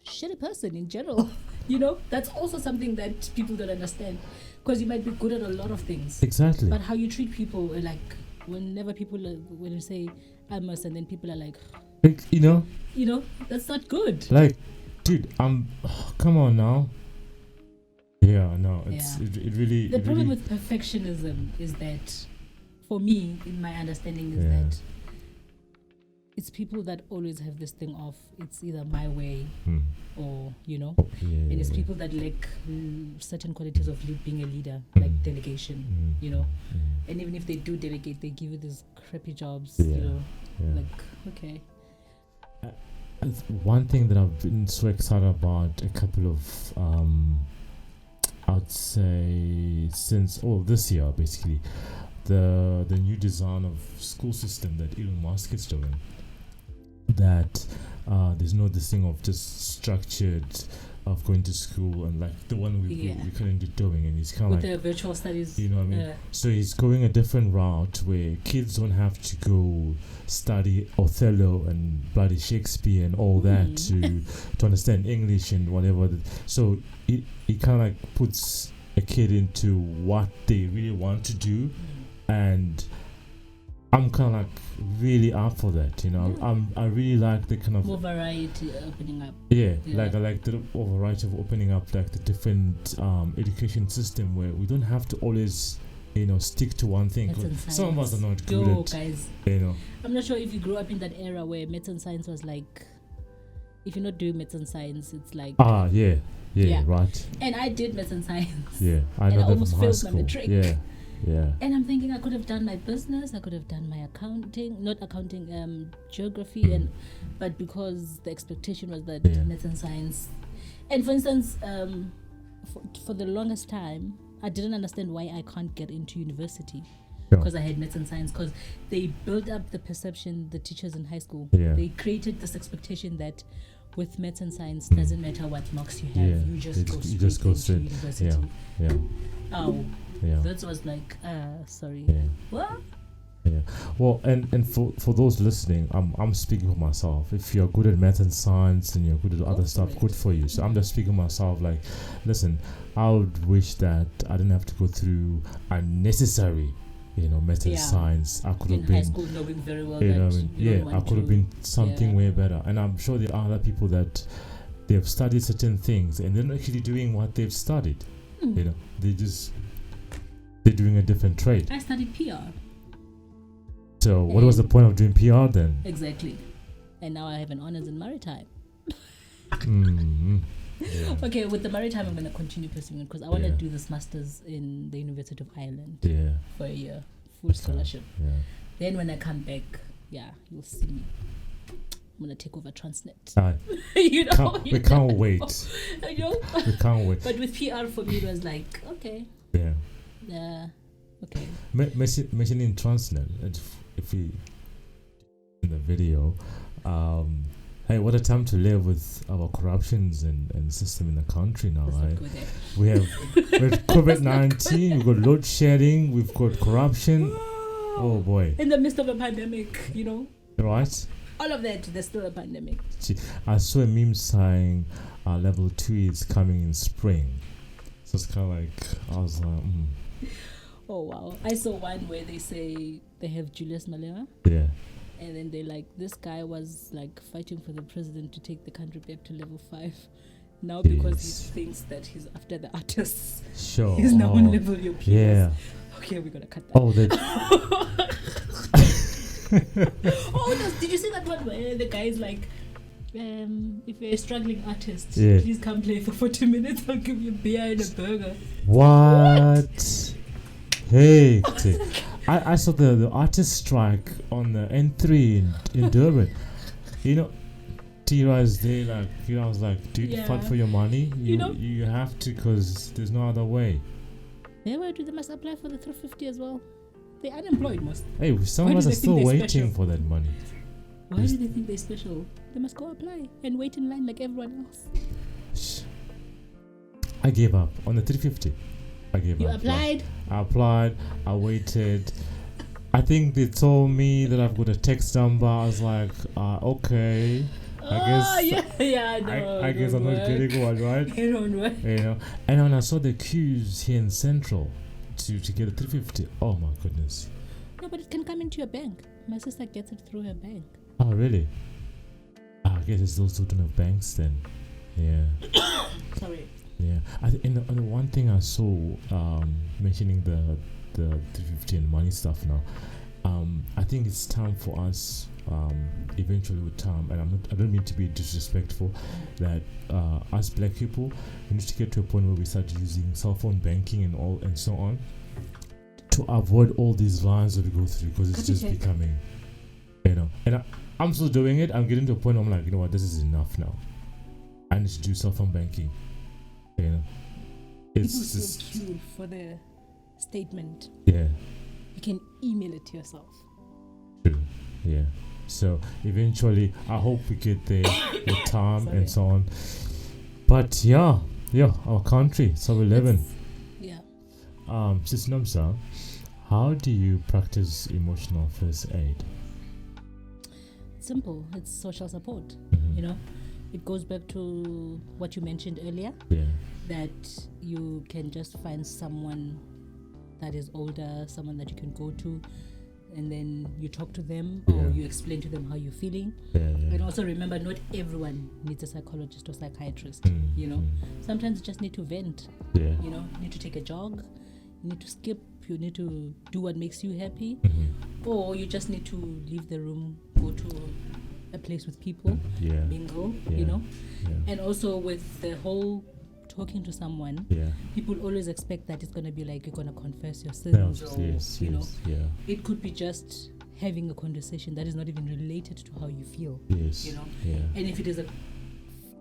shitty person in general. You know, that's also something that people don't understand. Because you might be good at a lot of things. Exactly. But how you treat people, like whenever people, when you say I must, and then people are like, You know, that's not good. like, dude, come on now. Yeah, no, it really. The problem really, with perfectionism is that, for me, in my understanding, is Yeah. that it's people that always have this thing of it's either my way or, you know, and it's people that lack certain qualities of being a leader, like delegation, you know. And even if they do delegate, they give you these crappy jobs, you know, like, okay. One thing that I've been so excited about a couple of, I'd say since this year basically, the new design of school system that Elon Musk is doing. That there's no this thing of just structured of going to school and like the one we currently doing, and he's kind of with like the virtual studies, you know what I mean. So he's going a different route where kids don't have to go study Othello and bloody Shakespeare and all that to understand English and whatever. So he kind of like puts a kid into what they really want to do, and I'm kind of like really up for that, you know. I really like the kind of more variety opening up. Like I like the variety of opening up like the different education system where we don't have to always, you know, stick to one thing. Some of us are not good at, guys. You know. I'm not sure if you grew up in that era where maths and science was like, if you're not doing maths and science, it's like right. And I did maths and science. Yeah, I know and I that almost from high failed school. my matric. Yeah. And I'm thinking I could have done my business, I could have done my geography, but because the expectation was that maths and science, and for instance, for the longest time, I didn't understand why I can't get into university because I had maths and science, because they built up the perception, the teachers in high school, they created this expectation that with maths and science, doesn't matter what marks you have, you just go straight into university. That was like, sorry. What? Yeah. Well, and for those listening, I'm speaking for myself. If you're good at math and science and you're good at other stuff, good for you. So I'm just speaking for myself. Like, listen, I would wish that I didn't have to go through unnecessary, you know, math and science. I could have been in high school knowing very well you that know what I mean? you don't want I could have been something way better. And I'm sure there are other people that they've studied certain things and they're not actually doing what they've studied. You know, they're doing a different trade. I studied PR. So what was the point of doing PR then? Exactly. And now I have an honors in maritime. Okay, with the maritime, I'm going to continue pursuing it because I want to do this master's in the University of Ireland for a year, full scholarship. Then when I come back, you'll see me. I'm going to take over Transnet. We can't wait. You know? We can't wait. But with PR for me, it was like, okay. Yeah. Okay. Mentioning Transnet, if we in the video, hey, what a time to live with our corruptions and system in the country now, right? We have COVID-19, we've got load shedding, we've got corruption. Oh boy! In the midst of a pandemic, Right. All of that, there's still a pandemic. I saw a meme saying level 2 is coming in spring. So it's kind of like, I was like, Oh wow! I saw one where they say they have Julius Malema. Yeah. And then they like, this guy was like fighting for the president to take the country back to level 5. Now because he thinks that he's after the artists. Sure. He's now on level your peers. Yeah. Okay, we're gonna cut that. Oh, Did you see that one where the guy is like, if you're a struggling artist, yeah, please come play for 40 minutes. I'll give you beer and a burger. What? Hey, I saw the artist strike on the N3 in Durban. Tira is there, like, I was like, dude, fight for your money. You have to, because there's no other way. Yeah, why do they must apply for the 350 as well? They're unemployed most. Hey, some of us are still waiting for that money. Why do they think they're special? They must go apply and wait in line like everyone else. I gave up on the 350. You applied? I applied. I waited. I think they told me that I've got a text number. I was like, okay. I guess I'm not getting one, right? It don't work. And when I saw the queues here in Central to get a 350, oh my goodness. No, but it can come into your bank. My sister gets it through her bank. Oh, really? I guess it's those who don't have banks then. Yeah. Sorry. Yeah. And the one thing I saw, mentioning the 350 and money stuff now, I think it's time for us, eventually with time, and I don't mean to be disrespectful, that us black people, we need to get to a point where we start using cell phone banking and so on, to avoid all these lines that we go through, because it's just becoming, and I'm still doing it. I'm getting to a point where I'm like, you know what, this is enough now. I need to do cell phone banking. It's people just so cute for the statement. Yeah. You can email it to yourself. True. Yeah. So eventually, I hope we get there with time and so on. But yeah, our country, so we live in. Yeah. Sis Nomsa, how do you practice emotional first aid? Simple. It's social support. Mm-hmm. It goes back to what you mentioned earlier. Yeah. That you can just find someone that is older, someone that you can go to, and then you talk to them or you explain to them how you're feeling. And also remember, not everyone needs a psychologist or psychiatrist. Sometimes you just need to vent. You need to take a jog, you need to skip, you need to do what makes you happy, or you just need to leave the room, go to a place with people, bingo, and also with the whole talking to someone, people always expect that it's going to be like you're going to confess your sins, it could be just having a conversation that is not even related to how you feel, and if it is a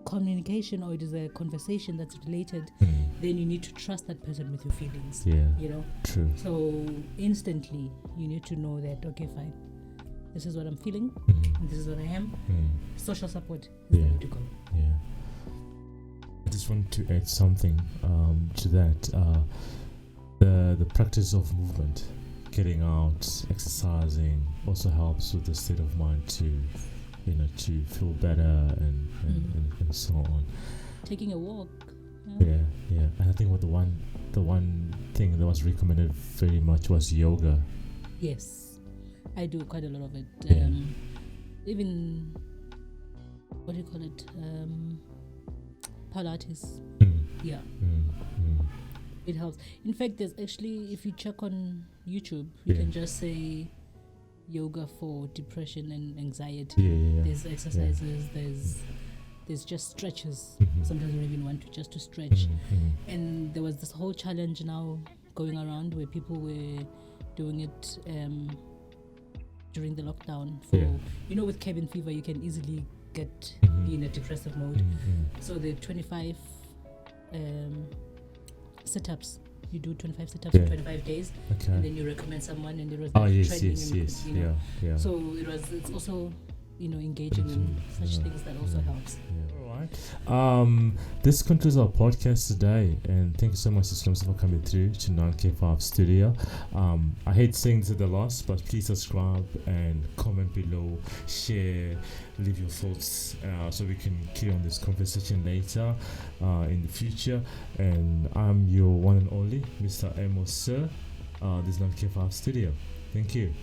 communication or it is a conversation that's related, then you need to trust that person with your feelings. True. So instantly you need to know that, okay, fine, this is what I'm feeling, and this is what I am. Social support is the way to go. I just want to add something to that. The practice of movement, getting out, exercising, also helps with the state of mind to feel better and so on. Taking a walk. Yeah. And I think the one thing that was recommended very much was yoga. Yes, I do quite a lot of it. Even what do you call it? Pilates. It helps. In fact, there's actually, if you check on YouTube, you can just say yoga for depression and anxiety. There's exercises, there's just stretches. Sometimes you don't even want to stretch. And there was this whole challenge now going around where people were doing it during the lockdown for with cabin fever you can easily be in a depressive mode. So the 25 sit-ups you do 25 sit-ups in 25 days, and then you recommend someone, and it was training. So it's also engaging in such things that also helps. All right. This concludes our podcast today, and thank you so much, Nomsa, for coming through to 9K5 Studio. I hate saying this at the last, but please subscribe and comment below, share, leave your thoughts, so we can carry on this conversation later in the future. And I'm your one and only Mr. Amos Sir. This is 9K5 Studio. Thank you.